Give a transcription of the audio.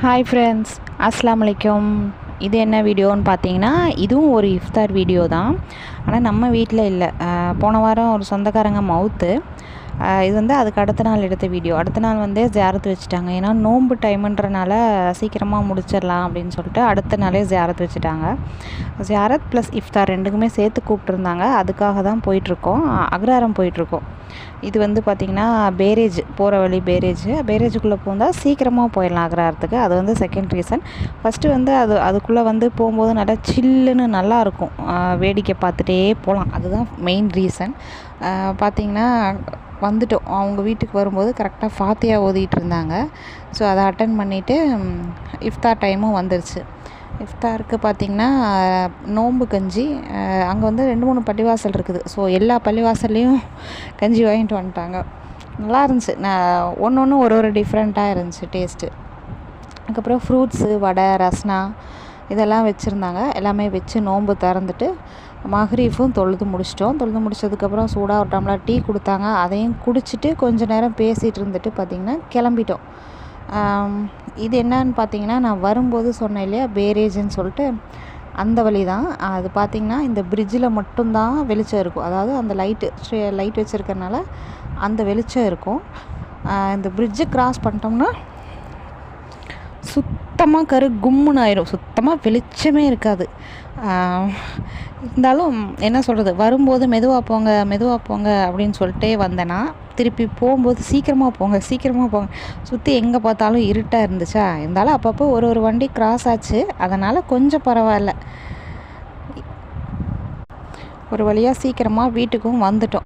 Hi friends, அஸ்ஸலாமு அலைக்கும். இது என்ன வீடியோன்னு பார்த்தீங்கன்னா, இதுவும் ஒரு இஃப்தார் வீடியோ தான். ஆனால் நம்ம வீட்டில் இல்லை. போன வாரம் ஒரு சொந்தக்காரங்க மவுத்து. இது வந்து அதுக்கு அடுத்த நாள் எடுத்த வீடியோ. அடுத்த நாள் வந்து ஜியாரத்து வச்சுட்டாங்க. ஏன்னா நோன்பு டைமுன்றனால சீக்கிரமாக முடிச்சிடலாம் அப்படின்னு சொல்லிட்டு அடுத்த நாளே ஜியாரத்து வச்சுட்டாங்க. ஜியாரத் ப்ளஸ் இஃப்தார் ரெண்டுக்குமே சேர்த்து கூப்பிட்ருந்தாங்க. அதுக்காக தான் போயிட்டுருக்கோம். அக்ராரம் போயிட்டுருக்கோம். இது வந்து பார்த்திங்கன்னா பேரேஜ் போகிற வழி பேரேஜுக்குள்ளே போந்தால் சீக்கிரமாக போயிடலாம் அக்ராரத்துக்கு. அது வந்து செகண்ட் ரீசன். ஃபஸ்ட்டு வந்து அதுக்குள்ளே வந்து போகும்போது நல்லா சில்லுன்னு நல்லாயிருக்கும். வேடிக்கை பார்த்துட்டே போகலாம். அதுதான் மெயின் ரீசன். பார்த்திங்கன்னா வந்துட்டோம். அவங்க வீட்டுக்கு வரும்போது கரெக்டாக ஃபாத்தியா ஓதிட்டு இருந்தாங்க. ஸோ அதை அட்டன் பண்ணிவிட்டு இஃப்தார் டைமும் வந்துருச்சு. இஃப்தாருக்கு பார்த்திங்கன்னா நோன்பு கஞ்சி அங்கே வந்து 2-3 பள்ளிவாசல் இருக்குது. ஸோ எல்லா பள்ளிவாசல்லையும் கஞ்சி வாங்கிட்டு வந்துட்டாங்க. நல்லா இருந்துச்சு. ஒன்று ஒரு டிஃப்ரெண்ட்டாக இருந்துச்சு டேஸ்ட்டு. அதுக்கப்புறம் ஃப்ரூட்ஸு, வடை, ரஸ்னா இதெல்லாம் வச்சுருந்தாங்க. எல்லாமே வச்சு நோன்பு திறந்துட்டு மஹ்ரீஃபும் தொழுது முடிச்சிட்டோம். தொழுது முடிச்சதுக்கப்புறம் சூடாக ஒரு டம்ளர் டீ கொடுத்தாங்க. அதையும் குடிச்சிட்டு கொஞ்சம் நேரம் பேசிகிட்டு இருந்துட்டு பார்த்திங்கன்னா கிளம்பிட்டோம். இது என்னன்னு பார்த்தீங்கன்னா, நான் வரும்போது சொன்னேன் இல்லையா பேரேஜுன்னு சொல்லிட்டு, அந்த வழி தான். அது பார்த்திங்கன்னா இந்த பிரிட்ஜில் மட்டும்தான் வெளிச்சம் இருக்கும். அதாவது அந்த லைட் வச்சுருக்கறனால அந்த வெளிச்சம் இருக்கும். இந்த பிரிட்ஜை கிராஸ் பண்ணிட்டோம்னா சுத்தமாக கும்முன்னு ஆயிரும். சுத்தமாக வெளிச்சமே இருக்காது. இருந்தாலும் என்ன சொல்கிறது, வரும்போது மெதுவாக போங்க அப்படின்னு சொல்லிட்டே வந்தேன்னா, திருப்பி போகும்போது சீக்கிரமாக போங்க. சுற்றி எங்கே பார்த்தாலும் இருட்டாக இருந்துச்சா, இருந்தாலும் அப்பப்போ ஒரு வண்டி கிராஸ் ஆச்சு. அதனால் கொஞ்சம் பரவாயில்ல. ஒரு வழியாக சீக்கிரமாக வீட்டுக்கும் வந்துட்டோம்.